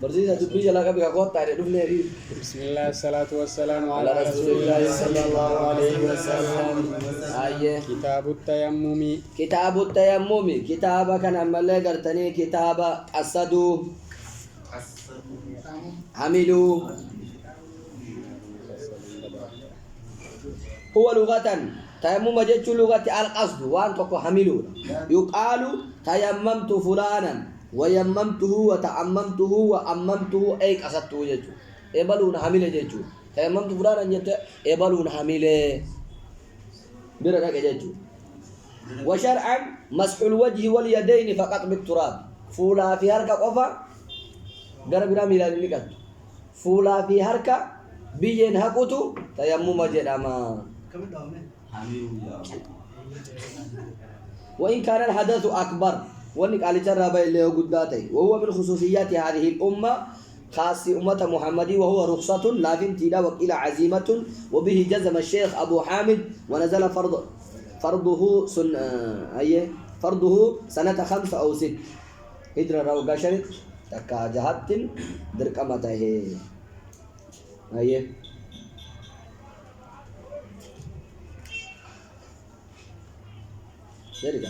برزيزة تبيجي لك أبي كقوت تعرف دفني ريب. بسم الله الصلاة والسلام على رسول الله صلى الله عليه وسلم. آية كتاب التيمم. كتاب التيمم كتاب كان عمله قرتني كتاب الصدو عملوا هو لغة تيمم جت لغة القصد وان تكو حملوا يقال تيممت فلانا ويممته وتعممته وأممته أي قصدته جتو إبلون حمله جتو تيممت فلانا جت إبلون حمله برا جتو وشرعا مسح الوجه واليدين فقط بالتراب فولا في هركة قفا قرب رامي للنكت فولا في هركة بيجن هكوتو تيمم جدما وإن كان الحدث أكبر وإنك على جرب اللي قداتي وهو من خصوصيات هذه الأمة خاص أمة محمد وهو رخصة لا في امتداد وإلى عزيمة وبه جزم الشيخ أبو حامد ونزل فرضه سنة 5 أو 6 هجرة روغا شرط تكا جهات درقمته أيه شركة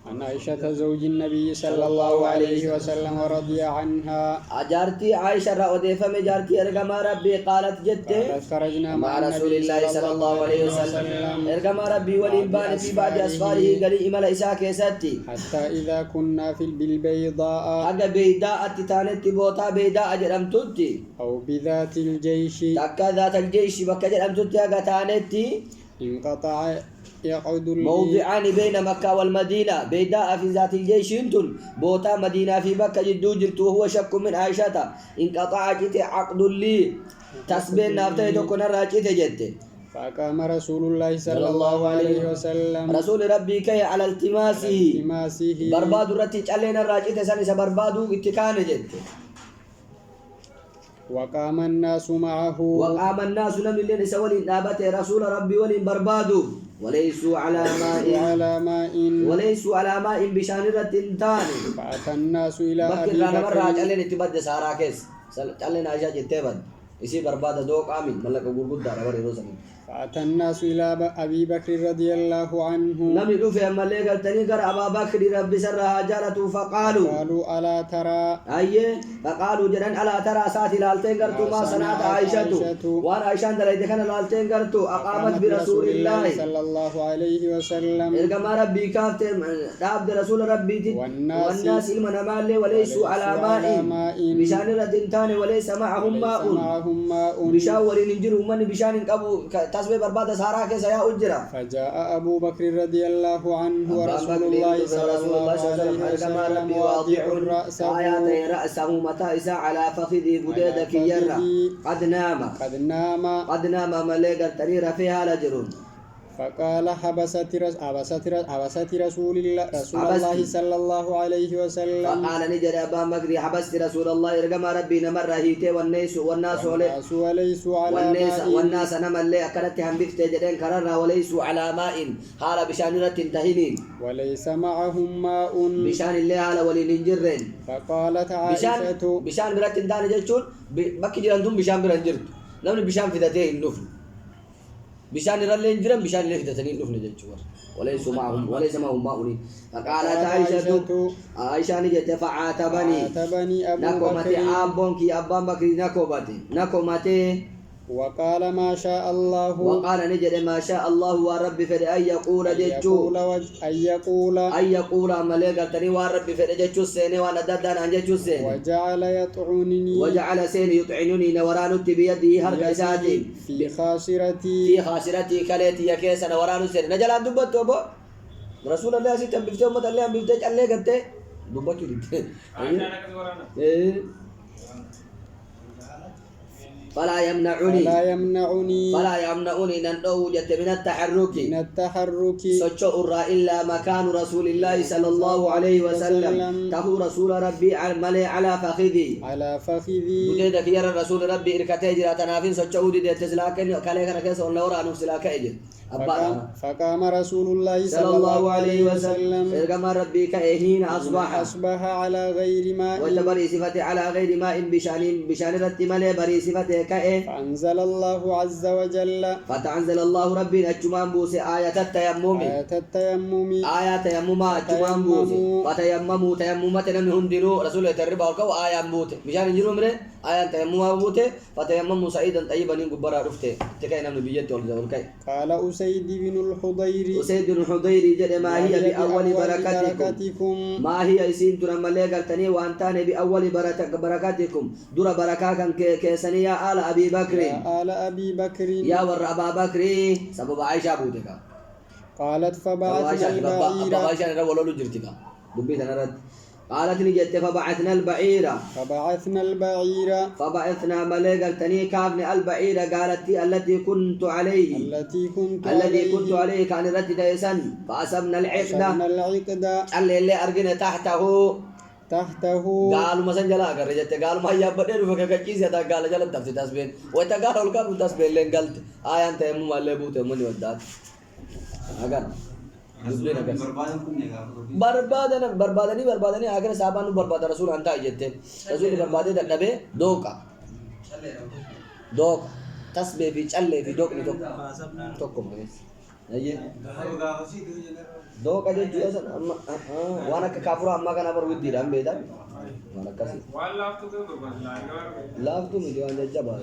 عن عائشة زوج النبي صلى الله عليه وسلم ورضي عنها أجارتي عائشة رأوديفة مجارتي أرقم ربي قالت جدت خرجنا مع رسول الله صلى الله عليه وسلم أرقم ربي والإنبان في بعض أسفاره قال إمال إساك يساتي حتى إذا كنا في بالبيضاء حق بيداء تتانت بوتا بيداء جرم تدي أو بذات الجيش تكا ذات الجيش بكا جرم تدي أغتانت انقطع يقعد موضعان بين مكة والمدينة بيداء في ذات الجيش انتن بوتا مدينة في مكة جدو جرت وهو شك من عائشة انقطع جت عقد لي تسبين نابتة تكون الراجية جت فقام رسول الله صلى الله عليه وسلم رسول ربي كي على التماسه برباد رتيج علينا الراجية سنة بربادو اتكان جت وقام الناس معه وقام الناس لم يلين سولين نابت رسول ربي ولين بربادو وليسوا على ماء وليسوا على ماء بشان رتنتان فأتى الناس إلى أبي بكر أنا مرة بكر علينا تبدأ ساراكس علينا عائشة جتبان إسي بربادة دوق آمين ملك غرغد دار وري روزمين فأتى الناس إلى أبي بكر رضي الله عنه لم يدوف أما ليك التنيقر أبا بكر رب سرها جالته فقالوا ألا ترى أيه فقالوا جران ألا ترى ساتي لالتين قرتو ما صنعت عائشة وأنا عائشة دلائد كان لالتين قرتو أقامت برسول الله صلى الله عليه وسلم إرقما ربي كافتم عبد رسول ربي والناس إلمنا مالي وليسوا على ماء بشان ردنتان وليس معهم ماء بشاور ننجرهم من بشان قبو تسبي برباد سارا كيسا يا أجرا فجاء أبو بكر رضي الله عنه ورسول الله صلى الله عليه وسلم واضع رأسه متى على فخذه بديدك يرى قد نام مليقر تنير فيها لجرون فقال حبست رسول الله صلى الله عليه وسلم فقال نجد أبا مكري حبست رسول الله إرقم ربي نمر هيته والناس وليسوا على ماء والناس نمر لي أكلت هم بفتة جدين كررها وليسوا على ماء حال بشانرة تهينين وليس معهم ماء بشان الله على ولي ننجرين فقالت عائشة بشان برات تاني جلتون بكي جلندون بشان برنجرت نمني بشان في ذاته النفل بشان رلين جرم بشان اللي في ذاتني النفل جلتون وليس معهم ماء فقالت عائشة نجت فعاتبني نكومتي أبونكي أبان بكري نكومتي وقال ما شاء الله وقال نجد ما شاء الله ورب فد أن يقول جتشو أن يقول ملك تني ورب فد جتشو سيني وانا ددان عن جتشو سيني وجعل سيني يطعنني نورانو بيده هرق إساتي في خاسرتي كاليتي يكيس نورانو سيني نجل عن دبتو بو رسول الله سيتم بفتو مت الله بفتو جعل لك انت دبتو دي فلا يمنعني نندو جت من التحرك سجور إلا مكان رسول الله صلى الله عليه وسلم تهو رسول ربي على فخذي بديت يا رسول ربي إركتي جرا تنافين سجود دي تسلاكن كالي كان كيس اون لورا نو سلاك اجي فقام رسول الله صلى الله عليه وسلم كما ربي كأهين أصبح على غير ماء وتبري صفته على غير ماء بشان رتمل بري صفته كأه فأنزل الله عز وجل فتنزل الله ربي أجمان بوس آية التيمم آية تيمم أجمان بوس فتيمموا تيممة من هندلو رسول يتربى الكو آية بوت بشان يجرو مره آية تيمم بوت فتيمموا سعيدا طيبا ينقبرا رفته تكاين من بيجت والكاي قال أسيد بن الحضير أسيد بن الحضير جد ما هي بأول بركاتكم ما هي يسين ترى ملك التاني وأنتاني بأول بركاتكم دور بركاكم كيسني يا آل أبي بكر آل أبي بكر يا ور أبا بكر سبب عائشة بودك قالت فبعثنا البعير عائشة نرى ولا لجرتك دبيت أنا رد قالت نجت فبعثنا البعير فبعثنا ملك التاني كابن البعير قالت التي كنت عليه الذي كنت عليه كان رد ديسن فأسبنا العقدة اللي أرجنا تحته قالوا مثلا جلا أقرر جت قالوا ما هي بدر فكك كيس يا قال جلا تفسير تسبين ويتقال الكاب تسبين لين قلت أنت مو مالي بوته من يودات أقر بربادني أقر سابانو برباد رسول أنت أجته رسول بربادي دنبه دوكا تسبي في چلے في دوك نتوك توكم بس أيه دوك أجي جوزا وانا كافر أما كنا برودي رام بيدا وانا كسي لافتو ميدي وان جبا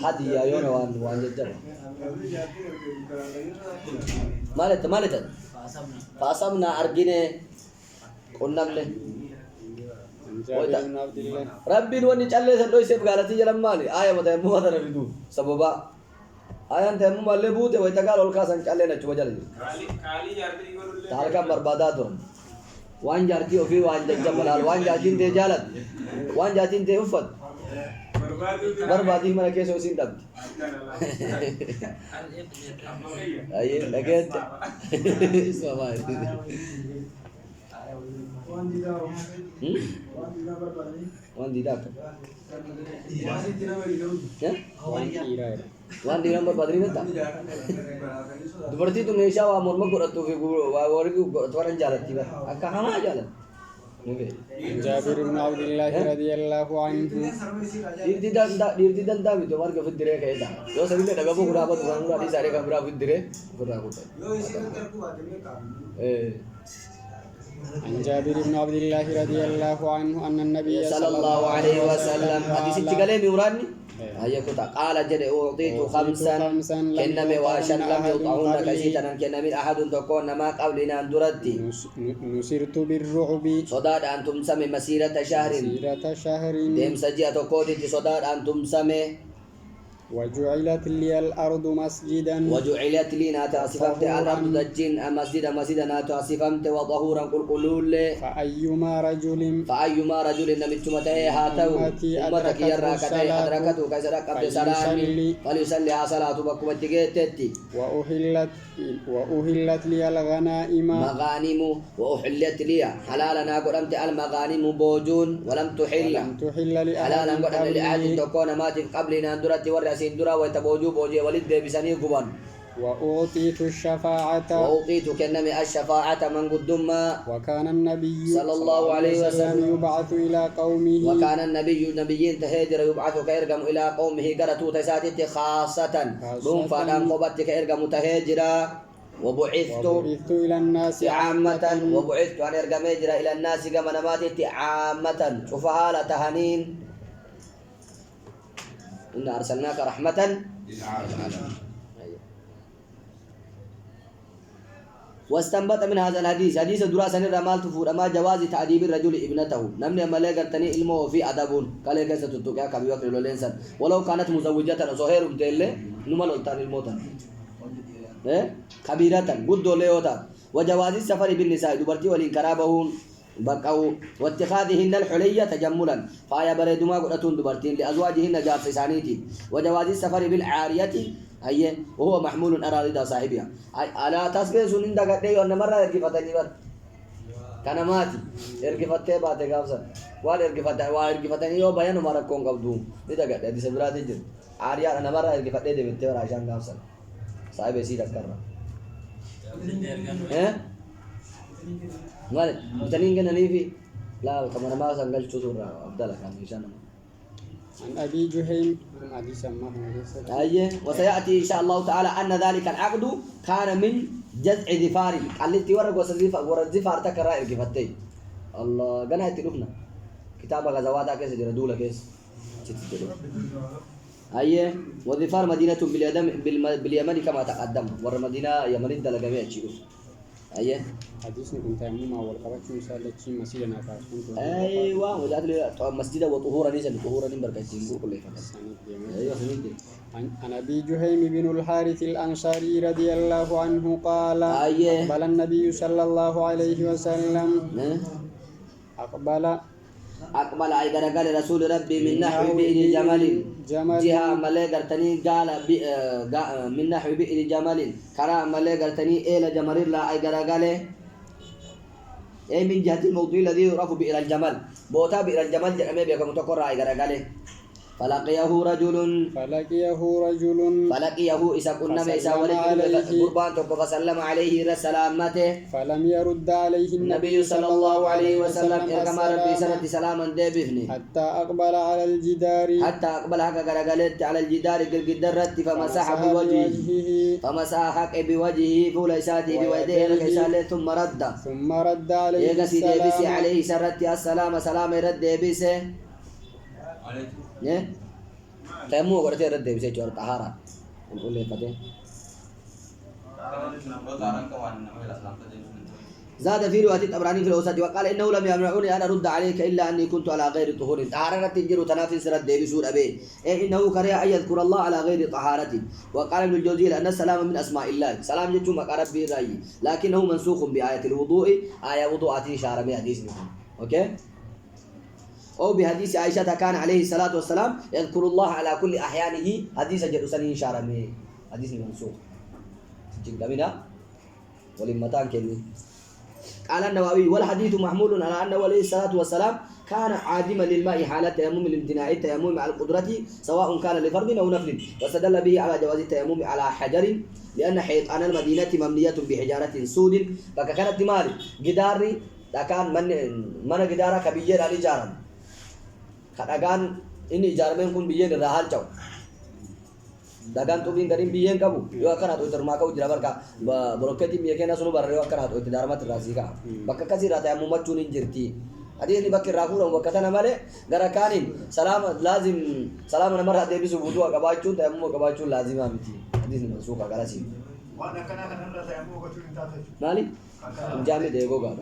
هدي يا وان جبا مالت فاسمنا أرجينه قلنا له ربي نوني چلے سندو سيف غلطي جلم مالي آية متى مو هذا ربيدو سببا آية أنت مو مالي بوته ويتقال أولكا سان چلے نچو بجال كالي جارتي يقولون تاركا بربادات دون وان جارتي وفي وان جنجم بلال وان جاتين تي جالت وان جاتين تي وفد بربادي منا كيسو سين دبت أيه لقيت سبحان وان دي داك وان دي نمبر بدري نتا دبرتي تو نيشا وا مرمى قرتو في وارغو تورن جالتي با كهما جالت جابر بن عبد الله رضي الله عنه ديرتي دندا بيتو مارك في الدري كيدا يو سبي دغا بو غرا بو غرا دي ساري كامرا في الدري غرا كوتا عن جابر بن عبد الله رضي الله عنه أن النبي صلى الله عليه وسلم حديث تقالي ميوراني هيا كتا قال جد أعطيت خمسا كنما واشن لم يطعون كشيطا كنما أحد تكون ما قبلنا أندرتي نصرت بالرعب صداد أنتم سمي مسيرة شهر ديم سجية كودت صداد أنتم سمي وجعلت لي الأرض مسجدا وجعلت لي ناتعصفمت الأرض دجين مسجدا ناتعصفمت وظهورا قلقلول فأيما رجل نمتمته هاتو أمتك يراكته أدركته كيسرق قبل سلامي فليسلي صلاة بكم التقيتتي وأهلت لي الغنائم مغانم وأحلت لي حلالا قدمت المغانم بوجون ولم تحل حلالا قدمت لأحد تكون مات قبلنا أندرت ورسين درا ويتبوجو بوجي ولد بسني قبان وأعطيت الشفاعة وأعطيت كنمي الشفاعة من قدم وكان النبي صلى الله عليه وسلم يبعث إلى قومه وكان نبيين تهجر يبعث كيرجم إلى قومه قرتو تساتت خاصة دون فادان قبت كيرجم تهجرا وبعثت إلى الناس عامة وبعثت أن يرجم يجرى إلى الناس كما نماتت عامة شوفها لا تهانين إن أرسلناك رحمة للعالمين واستنبط من هذا الحديث حديث دراسة الرمال تفور أما جواز تعذيب الرجل ابنته نمني ملاك التني علمه في أدب قال كيف ستتوقع كبي وكر لولينسان ولو كانت مزوجة صهير متله نمال التاني الموت كبيرة قد ليوتا وجواز السفر بالنساء دبرتي والإنكرابهم بقوا واتخاذهن الحلية تجملا فايا بريدما قدتون دبرتين لأزواجهن جارس سانيتي وجواز السفر بالعارية هي وهو محمول أراضي صاحبها على تسبيح سنين دقدي وأن مرة يركفتني بر كان ماتي يركفتة باتة كافسا ويركفتني يو بيان مرة كون قبضون إذا قد دي سبرات جد عارية أنا مرة يركفتة دي بنتي وراشان كافسا صاحب يسير أكرر ها مالك بتنين كنا نيفي لا كمان ما سنقل شطور عبد الله كان يشان عن أبي جهيم أبي سماه أيه وسيأتي إن شاء الله تعالى أن ذلك العقد كان من جذع ظفار التي ورق ظفار تكرر كفتي الله قنا يتلوفنا كتاب غزوات كيس جردولا كيس أيه وظفار مدينة باليمن كما تقدم ور مدينة يمن دلقمي أشيلوس أيه حديثني كنت أمم أول قرأت مثال شيء مسيرنا كاسون أيوة وجات لي مسجد وطهورا نيجا طهورا نمبر كايتين كل أيوة فهمت عن أبي جهيم بن الحارث الأنصاري رضي الله عنه قال أيه أقبل النبي صلى الله عليه وسلم أقبل أي قال رسول ربي من نحو بئر جمل جهة ملك قرتني قال من نحو بئر جمل كرا ملك قرتني إلى جمل لا أي قال أي من جهة الموضوع الذي يعرف بئر الجمل بوتا بئر الجمل جمع بيكم تقرأ أي قال فلقيه رجل إذا كنا إذا ولد قربان فسلم عليه رسلامته فلم يرد عليه النبي صلى الله عليه وسلم كما ربي سنة سلاما دبفني حتى أقبل على الجدار على الجدار قدرت فمسح بوجهه فوليساته بويديه لكيساله ثم رد عليه سرت السلام سلام رد بيسه تيمم قرأت رد بيسه جوار طهارة نقول له فتح زاد في رواية الطبراني في الأوسط وقال إنه لم يمنعني أن أرد عليك إلا أني كنت على غير طهور طهارة تنجر تنافس رد بسور أبي إنه كره أن يذكر الله على غير طهارة وقال ابن الجوزي أن السلام من أسماء الله سلام جتم أقرب به رأي لكنه منسوخ بآية الوضوء آية وضوء شعر من حديث أوكي أو بحديث عائشة كان عليه الصلاة والسلام يذكر الله على كل أحيانه حديث جرسني شعر من حديث منسوخ جنگامنا ولمتان كني قال النووي والحديث محمول على أنه عليه الصلاة والسلام كان عادما للماء حالة تيمم الامتناع التيمم على القدرة سواء كان لفرض أو نفل واستدل به على جواز التيمم على حجر لأن حيطان المدينة مبنية بحجارة سود فكانت مال جداري كان من جدارة كبير على جارم كان إني جارمين كن بيجي الرحال جو dagan tu bin garim biyen kabu yo akan hatu terma kau jirabar ka broketi mi kena sunu bar yo akan hatu tidarma terasi ka bakka kasi rata ya mumat chunin jirti adi ni bakki rahu ro bakata na male garakanin salam lazim salam na mar hade bisu budu ka bachu ta mu ka bachu lazim amiti adi ni masu ka garasi wana kana kana rata ya mu ka chunin ta mali jami dego ga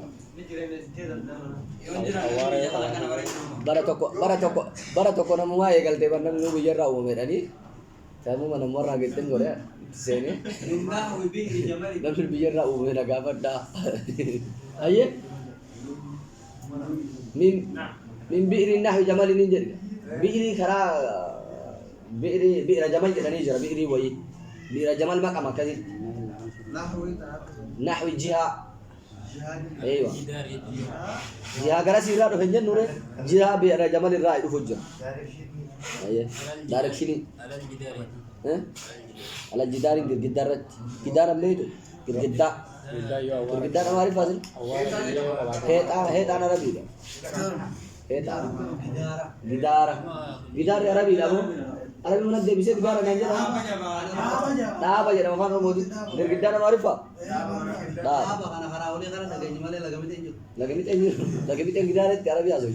baratoko na muwa ye galte banam nu biyer rawo merani kamu mana morra gitu gore sini nafsu biar ra uwe na gabada aye min bi'ri nahwi jamal ini jadi bi'ri khara bi'ra jamal jadi jara bi'ri wai bi'ra jamal maka makasi nahwi jiha ايوه jiha gara sira do henjen nure jiha bi'ra jamal ra itu hujjah ايه دارك شنو على الجدار ها على الجدار جدار مليتو جدا جدا ما عارف فاضل هيت انا عربي هيت جدار عربي لا عربي من ده بيصير جدار نجد لا بجا ما فاهم موجود جدار ما عارف لا انا خراولي خرا نجي مالي لغمت جدار عربي ازو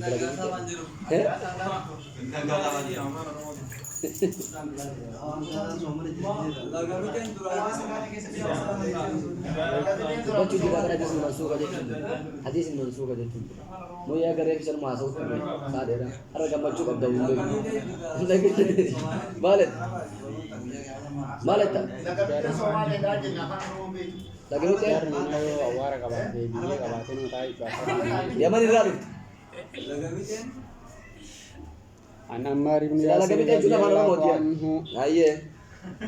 بچو دی بغیر حدیث منسوخ ہے حدیث منسوخ ہے مو یا کرے کہ شرم اسو کا دے رہا ہر کا بچو کا دو مالت lagi itu awar kabar dia kabar itu tahu dia mana dia An Ammar ibn Yasir radhiyallahu anhu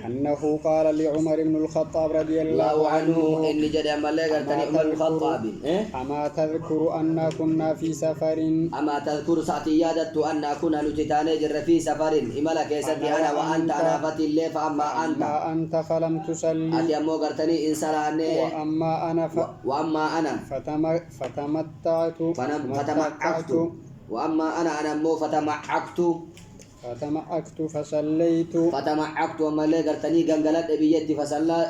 أنه قال لعمر بن الخطاب رضي الله الله عنه عنه إني جد أما قرتني عمر بن الخطاب أما تذكر أن كنا في سفر أما تذكر ساعتي يادت أن كنا نجتاني جر في سفر إملا كيستي أنا وأنت أنا فتي اللي فأما أنت فلم تصلي أتي أمو قرتني إنسان وأما أنا وأما أنا فتمتعت وأما أنا مو فتمعكت فتمعكت وما اللي قرتني قنقلت بيدي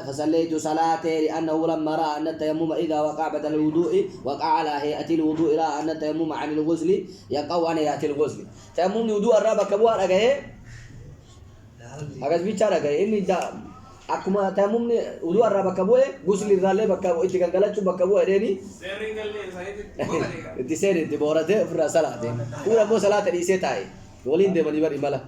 فصليت صلاتي لأنه لما رأى أن التيمم إذا وقع بدل الوضوء وقع على هيئة الوضوء رأى أن التيمم عن الغسل يقع عن هيئة الغسل تيمم وضوء الرابع كبوار أجاه أجاز بيشار أجاه إني دا أكما تيمم وضوء الرابع كبوه غسل الرالة بكبوه إتي قنقلت شو بكبوه إديني Sering kali saya إتي سير إتي بورته فرا صلاة كورا مو صلاة الإسيتاي ولين دي مني بر إملا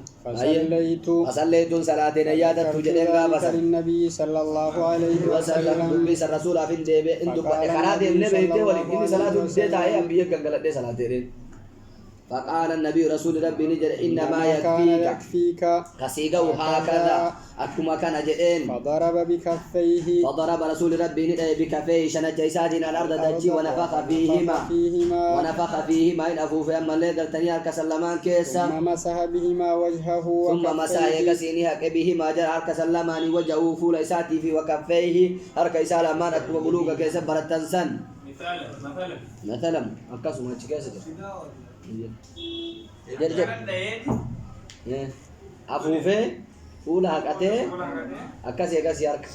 فصليت صلاتين يادت تجدين بس النبي صلى الله عليه وسلم بس الرسول في الدب انتو خراد ابن بيت ولي إني صلاة الدين تاعي أنبياء كنقلت دي صلاتين فقال النبي رسول ربي نجر إنما يكفيك كسيغا وهكذا أكما كان جئين فضرب بكفيه فضرب رسول ربي بكفيه شنج إساتنا الأرض دجي ونفخ فيهما إن أفوف أما اللي قلتني هرك سلمان كيسا ثم مسح بهما وجهه ثم مسح يكسيني بهما جر هرك سلمان وجهه فول إساتي في وكفيه هرك إسالمان أكما بلوغ كيسا برتنسن مثلا أكاسو ما تشكيسا جرجر أفوفه فول هكته أكاسي هرك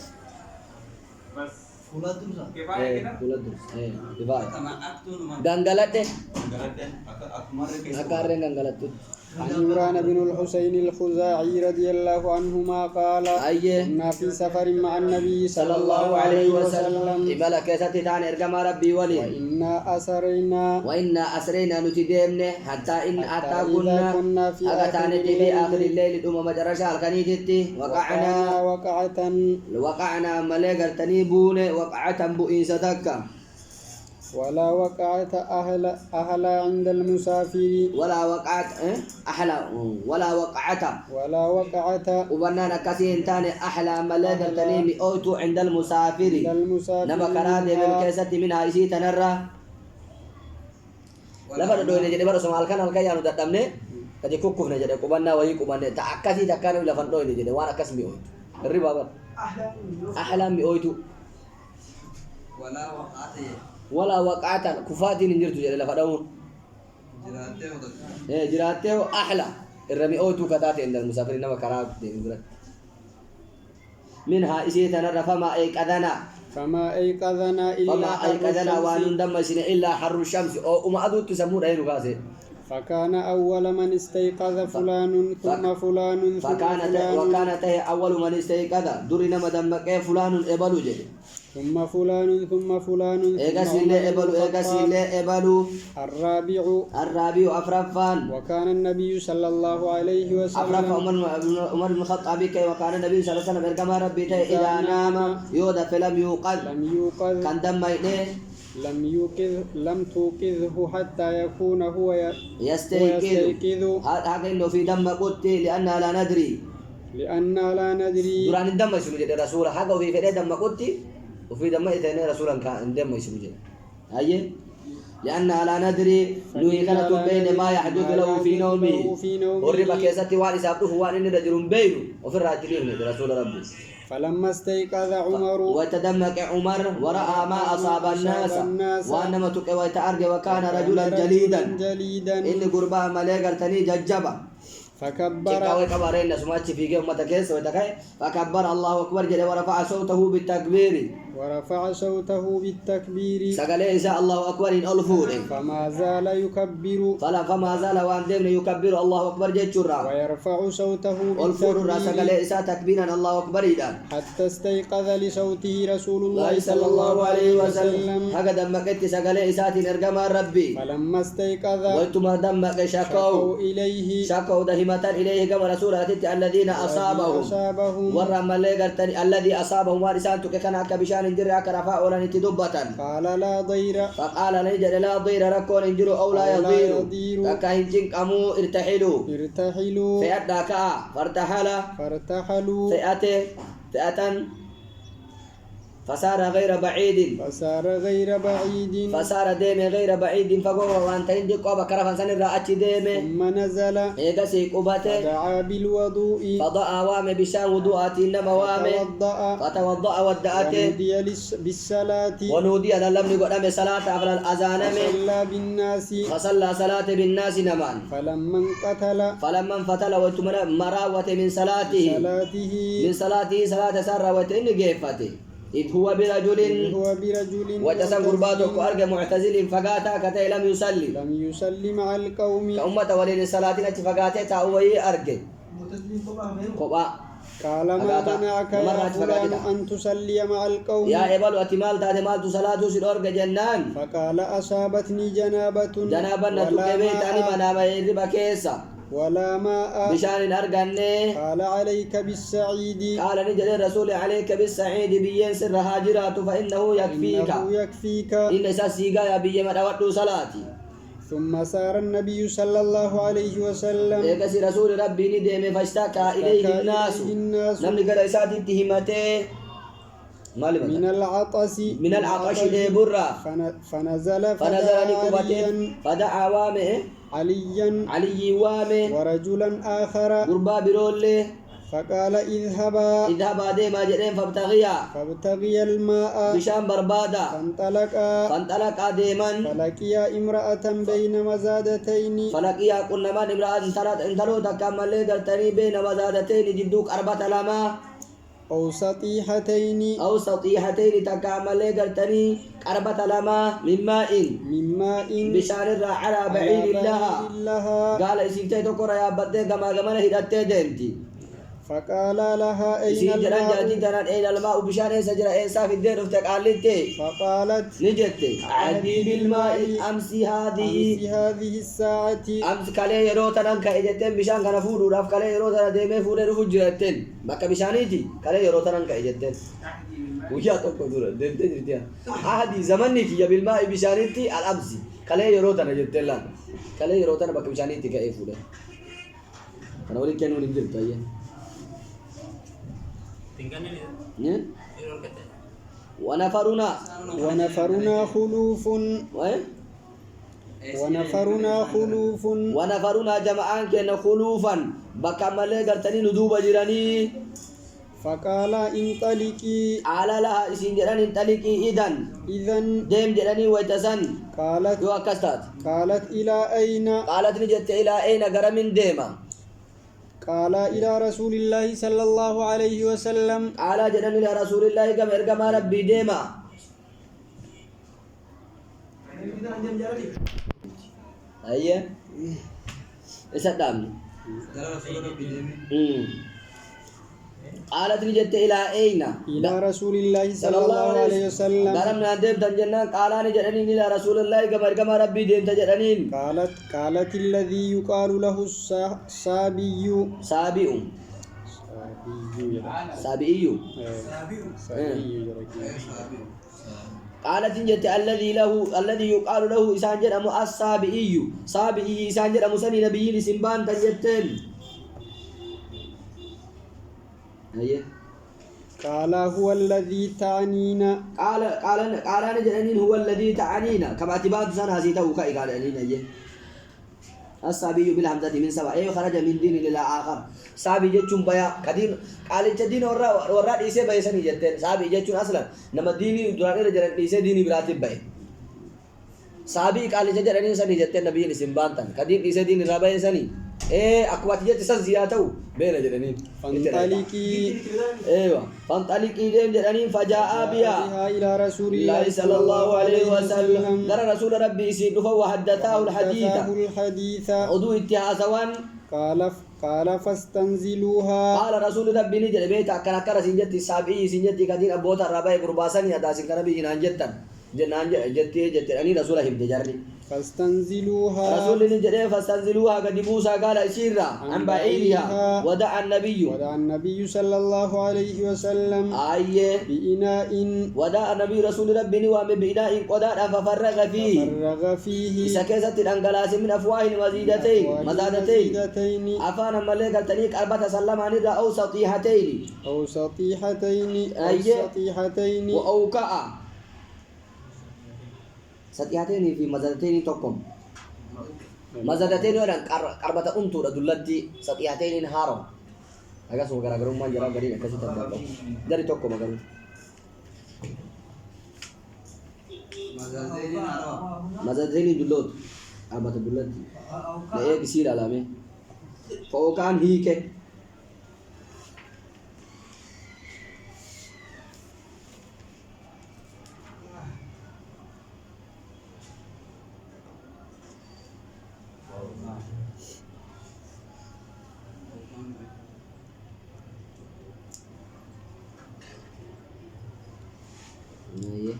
Kepala kita. فول درس دباي غانغالته أكارن غانغالته عن عمران بن الحسين الخزاعي رضي الله عنهما قال كنا في سفر مع النبي صلى الله عليه وسلم إبلا كيستي تاني إرقما ربي ولي وإنا أسرينا نتدمنا حتى كنا أغتاني في آخر الليل الأمم جرشا الكنيتي وقعنا مليقر تنيبون وقعة بؤين صدقا ولا وقعت أهلا عند المسافر ولا وقعت وبنانا كثير تاني أحلى ملاذ تنيمي أوتو عند المسافر نما كرادي بالكيسة منها يسي تنرى لفر دويني جدي برسو مالكان الكيانو تدمني كجي كوكوفنا جدي كوبانا وهي كوبانا تأكسي تكانو لفر دويني جدي وانا كسمي أوتو الربا أحلى مي أوتو ولا وقعت كفاتي نجرتو جل لفداون جراته احلى الرمي اوتو كتات عند المسافرين ما كراب دين منها اسيتنا فما ايقظنا وان دم سن الا حر الشمس او ما ادو تسمو دايرو كاسه فكان أول من استيقظ فلان ثم فلان وكانت أول من استيقظ درنا مدمك فلان إبلو جدي ثم فلان إيقاسيلي إبلو الرابع أفرفان وكان النبي صلى الله عليه وسلم أفرف عمر بن الخطاب وكان النبي صلى الله عليه وسلم إرقام ربي إذا نام يوضع فلم يوقظ كان دم لم توقظه حتى يكون هو يستيقظ هذا إنه في دم قلت لأننا لا ندري دوران الدم يسمى جد رسول حقه في فداء دم قلت وفي دم إثنين رسولا كان دم يسمى جد أيه لأننا لا ندري نهيكنا بين ما يحدث له في نومه والربا كيساتي وعلي سابته هو أن رجل بينه وفي الراجلين رسول ربي فلما استيقظ عمر وتدمك عمر ورأى ما أصاب الناس وأنما تقوى تأرج وكان رجلا جليدا إن قربا مليقر تني ججبا فكبر الله أكبر جل ورفع صوته بالتكبير سقال إنشاء الله أكبر إن ألفون فما زال يكبر وان دمن يكبر الله أكبر جيتشرا ويرفع صوته بالتكبير سقال إنشاء تكبيرا الله أكبر إذا حتى استيقظ لصوته رسول الله صلى الله عليه وسلم هكذا دمكت سقال إنشاء نرقم ربي فلما استيقظ ويتم دمك شكوا إليه شكوا ده كلمة إليه كما رسول الذين أصابهم ورم اللي قرتني الذي أصابهم وارسان كان كبشان اندر أكرفاء ولا نتدبة قال لا ضير فقال نجد لا ضير ركون انجروا أو لا يضير تكاهن جنك أمو ارتحلوا فأدى كأ فارتحلوا فئة فصار غير بعيد فصار ديم غير بعيد فقوة وانت عندك قوة كرفا سنرى ديم ثم نزل إيقاسي قبته فدعا بالوضوء فضاء وامي بشان وضوءات إنما وامي فتوضأ ودعته ونودي بالصلاة ونودي أن لم نقل أمي صلاة أفل الأذان فصلى صلاة بالناس نمان فلما انفتل وتمنى مراوة من صلاته صلاة سر وتن قيفته إذ هو برجل وجسم قرباتك أرجع معتزل فقاتا كتي لم يصلي مع القوم كأمة ولين الصلاة التي فقاتا تأوي أرجع قبا قال ما منعك يا فلان أن تصلي مع القوم يا إبل واتمال تاتمال تصلاة سيدورك جنان فقال أصابتني جنابة نتوكبيت أني منام يربا كيسا ولا ماء بشان أرجعني قال عليك بالسعيد قال نجد الرسول عليك بالسعيد بيين سر هاجرات فإنه يكفيك إن ساسيقا يا بيين مدوات صلاتي ثم سار النبي صلى الله عليه وسلم إيكسي رسول ربي ندم فاشتكى إليه الناس نمني قد إسات اتهمته من العطش برا فنزل لكبته فدعا وامه علي وامه ورجلا آخر قربا برولي فقال اذهبا ديما جرين فابتغيا الماء بشام بربادا فانطلقا ديما فلقيا امرأة بين مزادتين فلقيا كنا من امرأة انتلو تكمل قلتني بين مزادتين جدوك 4 لما أو سطيحتين تكامل قلتني 4 لما من ماء بشان على بعيد لها قال اسمتي تقرأ يا بدي كما هدتي ديمتي فقال لها أين الماء بشان سجر إنسا في الدين افتك قالتي فقالت نجت عدي بالماء أمس هذه الساعة أمس كالي يروتنا كأجتين بشان كان فورو راف كالي يروتنا ديمي فورو رفجرتين بكا بشانيتي كالي يروتنا كأجتين ويا تقول ديمتين جتين عهدي زمنك يا بالماء بشانيتي الأمس كالي يروتنا جتين لان كالي يروتنا بكا بشانيتي كأي فورو أنا أقول لك كانوا نجيب طيب ونفرنا جمعان كنا خلوفا بكمل قرتني ندوب جراني فقال انطلقي على لها اسين جراني انطلقي إذن ديم جراني ويتسن قالت إلى أين قالت نجت إلى أين قرمين ديما قال إلى رسول الله صلى الله عليه وسلم على جنن إلى رسول الله كما إرقام ربي ديما أيه إسدام قالت نجت إلى أين إلى رسول الله صلى الله عليه وسلم قالنا ندم تنجنا قال نجرنين إلى رسول الله كما إرقام ربي ديم تجرنين قالت الذي يقال له السابي قالت نجت الذي يقال له إسان جرم السابئي إسان جرم سني نبي لسنبان تنجتين أيه قال هو الذي تعنينا قال نجرنين هو الذي تعنينا كما اعتباد سنة هزيته كأي قال علينا أيه الصابي بالهمزة من سبع أيه خرج من دين إلى آخر صابي جتشون بيا كدين قال الدين ورا إيسه بيا سني جتين صابي جتشون أصلا نما ديني دوران رجال إيسه ديني براتب بيا صابي قال جتشون سني جتين نبي لسنبان تان كدين إيسه ديني رابع سني أقوات جتشون زيادته بين جتنين فانطلقي دين جتنين فجاء بها إلى رسول الله صلى الله عليه وسلم قال رسول ربي سيدنا وحدثه الحديث عدو اتحاسوان قال فاستنزلوها قال رسول ربي نجد بيت أكرا سنجتي سابعي سنجتي كدين أبوتا رباي قرباساني أداسين كنبي جنان جتا جنان جت أني رسولهم تجارني فاستنزلوها رسول نجري فاستنزلوها قد بوسا قال أشيرا عن بعيرها ودعا النبي صلى الله عليه وسلم بإناء ودعا النبي رسول ربي وام بإناء قدر ففرغ فيه سكيسة الأنقلاس من أفواه مزادتين أفانا ملك التنيك أربعة سلم عن أو سطيحتين وأوكأ سطيحتين في مزادتين تقوم مزادتين وران أربعة أنتو ردلتي سطيحتين هارو أجا سو gara-gara rumah jara gari nak kasih tanda dari toko makan mazadini dulot apa tu dulot dia kisi dalamnya kau kan hike Iya.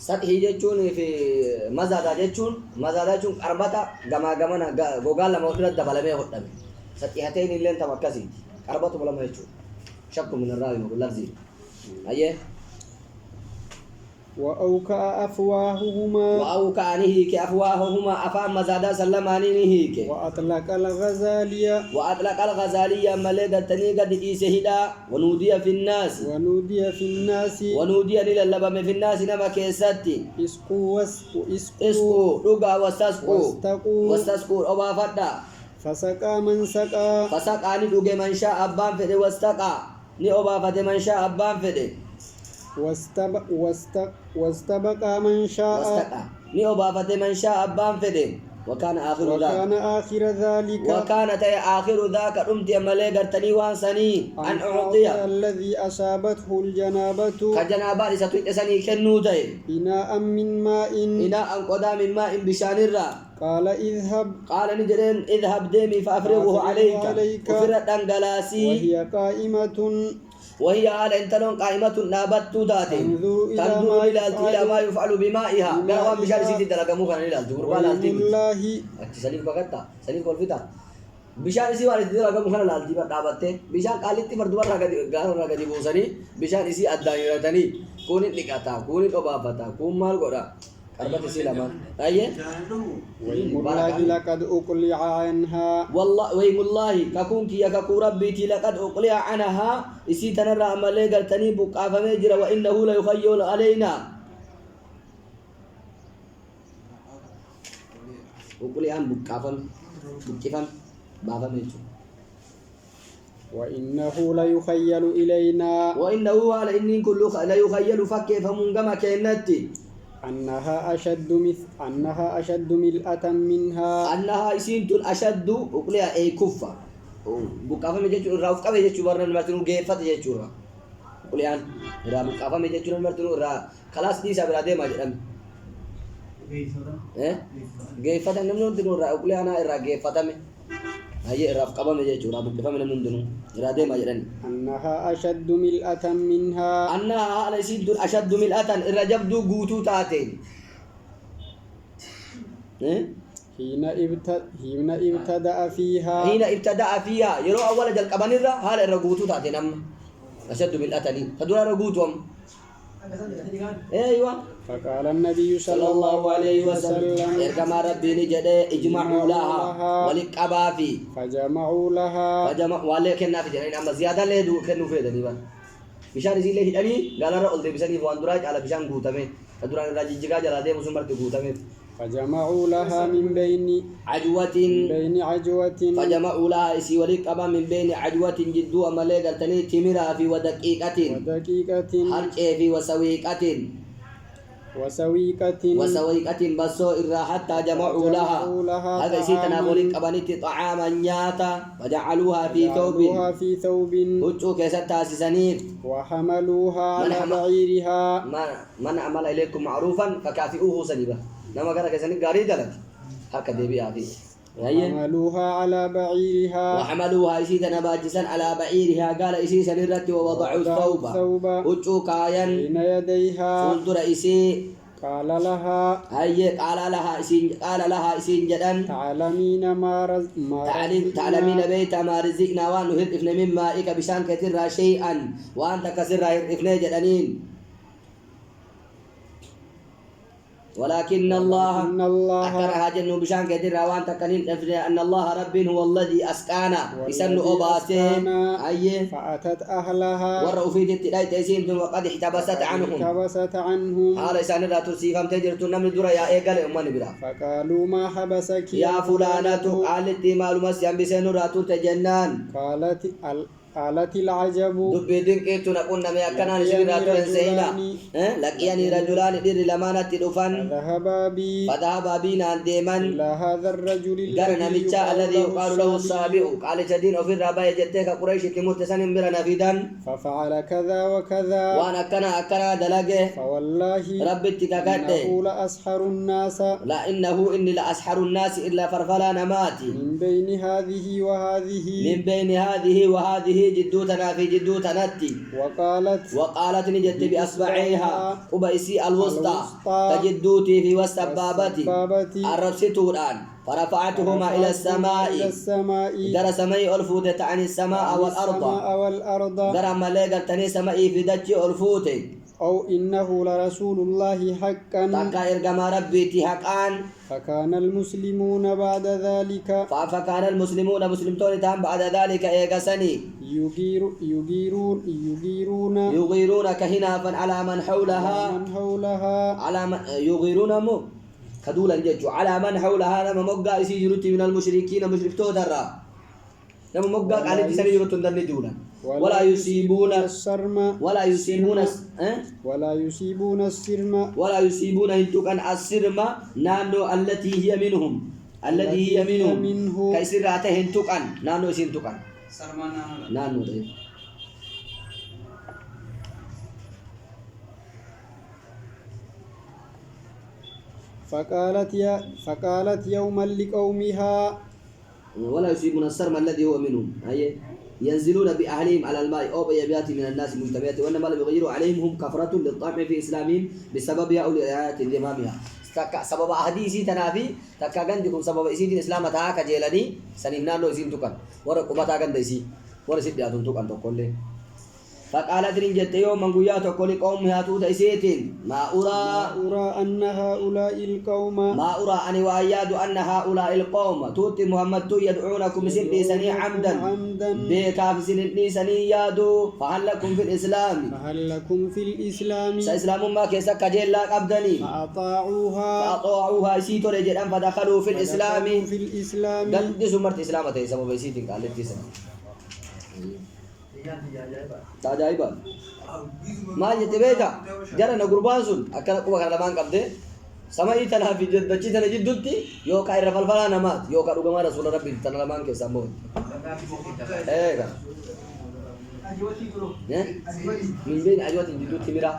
Sathi jechuun fi mazada jechuun qarbata gamaa gogaa lama irratti dabalamee hodhame. سطيحتين اللي انت مركزي قربته ولا ما يشوف شق من الراوي ما لفظ ايه وأوكأ أفواههما نهيك أفواههما أفام مزادا سلماني نهيك وأطلق الغزالية ملك التنيقة دي سهدا ونودي في الناس ونودي للبم في الناس نما كيستي اسقوا رقا واستسقوا أبا فدا فسقى من سقى فسقى ندوغي من شاء أبان فدي واستقى ني أبا فدي من شاء أبان فدي واستبقى من شاء ني أبا فدي من شاء أبان فدي وكان آخر ذاك أمت مليغر تنيوان سني أن أعطي الذي أصابته الجنابة كجنابة ستويت سني كنوتي إناء قدا من ماء بشان الرا قال نجرين اذهب ديمي فأفرغه عليك وفرت أنقلاسي وهي على انتلون قائمة نابت تاتي تنظر إلى ما يفعل بمائها قالوا بشار سيدي تلقموك إلى الجبربان الله سليف بقتا سليف والفتا بشار سي والد تلقموك إلى الجبر دابته بشار قالتي فردوار راقدي بوسني بشار سي أداني رتني كوني نكاتا كوني أبابتا كون مال قرأ أربعة سلامات أيه والله لقد أقلع عنها والله ككون كي ككو ربي لقد أقلع عنها إسيتنا الرحمة قالتني بقافة مجرى وإنه لا يخيل علينا أقلع عن بقافة بقافة مجرى وإنه لا يخيل إلينا وإنه على إني كل لا يخيل فكيف فمنقما كينتي أنها أشد ملأة منها أنها إسين أشد أقلها أي كفة بقافة مجتشور راوف كافة جتشور نمرتنو جيفة جتشور أقلها را بقافة مجتشور نمرتنو را خلاص دي سابرا دي ما جرم جيفة نمرتنو را أقلها أنا را جيفة مي هاي را بقافة مجتشور را بقافة نمرتنو را دي ما جرم أنها أشد ملأة منها أنها على إسين أشد ملأة الرجب دو قوتو تاتين حين ابتدأ فيها يرو أول جل كبانيرا هال الرجوتو تاتينم أشد من الأتني فدور الرجوتهم أيوة فقال النبي صلى الله عليه وسلم كما ربي نجد اجمعوا لها ولكبافي فجمعوا ولكن في جنين أما زيادة له دو كنوا في دنيبان بشان يزيل له هدري قال رأول ده بشان يفوان دراج على بشان قوتامه دوران راجي جيكا جلا ده مسلم برت قوتامه فجمعوا لها من بين عجوة فجمعوا لها إسي ولكبا من بين عجوة جدو أمالي قلتني تمرها في ودقيقة ودقيقة حرق في وسويقة وسويقة بسو إرا حتى جمعوا لها هذا شيء تناولك أبنت طعاما نياتا فجعلوها في ثوب وجو كيسات تاسسانين وحملوها على بعيرها من عمل إليكم معروفا فكافئوه سنبا نما كان كيسانين قاري دلت هكذا بيها فيه وحملوها على بعيرها وحملوها إشيدا نباجسا على بعيرها قال إشي سنرت ووضعوا الثوب وجو كاين بين يديها فندر إشي قال لها إسين جدًا تعلمين بيت ما رزقنا وأن نهرفنا من مائك بشان كثير شيئا وأنت كثير هرفنا جدًانين ولكن الله أكره جنو بشان كثير وأنت كنين أن الله رب هو الذي أسكانا يسن أباسين فأتت أهلها ورأوا في تيسين وقد احتبست عنهم هذا إسان لا ترسيفهم تجرت النمل درا يا إيقال أمان برا فقالوا ما حبسك يا فلانة قالت معلومة سيان راتو تجنان قالت العجب دبيدين كيتو نقول نمي أكنا نشري راتو انسينا لقياني رجلان دير لمانة دفن فذهبا بينا ديمن إلى هذا الرجل الذي يقال له الصابئ قال جدين أفر ربا يجتك قريش تموت سنين برنا فيدان ففعل كذا وكذا وانا أكنا دلقه فوالله ربتك كده إنه لأسحر الناس لا إني لأسحر الناس إلا فرفلا نماتي من بين هذه وهذه جدوتنا في جدوتناتي وقالت نجت بأصبعيها قبيسي الوسطى كجدوتي في وسبابتي الربسطو الآن فرفعتهما إلى السماء در سماء ألفوتت عن السماء والأرض در مليقل تني سماء في دج ألفوتي أو إنه لرسول الله حقا تكا إرقام ربيتي حقان فكان المسلمون بعد ذلك مسلمون تام بعد ذلك إيقسني يغيرون كهنافا على من حولها يغيرون مو كدولا ججو على من حولها لما مقا يسيجرتي من المشركين مشركتو درا لما مقا على تسني جرتون دني دولا ولا يصيبون هنتوكا السرم نانو التي هي منهم كيسراته هنتوكا نانو سنتوكا سرمان نانو فقالت يوما لقومها ولا يصيبون السرم الذي هو منهم ينزلون بأهلهم على الماء أو بيبيات من الناس مجتمعات وإنما لم يغيروا عليهم هم كفرة للطمع في إسلامهم بسببها أو لآيات لإمامها سبب أحاديثي تنافي تكا عندكم سبب إسيدين إسلام تاكا جيلاني سنمنا نو إسيم تكن ورقبتا عندسي ورسيد ياتون تكن تقول فقالت رنجت يوم من قيات وقل قومها توت إسيتين ما أرى أن هؤلاء القوم أني وأياد أن هؤلاء القوم توت محمد تو يدعونكم سني سني عمدا بكاف سني سني يادو فهل لكم في الإسلام سإسلام ما كيسا كجيل لا أبدني فأطاعوها إسيتو رجل فدخلوا في الإسلام قال دي سمرت إسلامة سبب إسيتين قالت دي سنة tajaiba maal jette beeka jara na gurbaan sun akkana quba kana lamaan qabde sama'ii tanaa fi dachii tana jidduutti yookaan irra falfalaa namaati yookaan dhugamaa rasuula rabbii tana lamaan keessaa immoo eega min beeyni ajwatiin jidduutti mira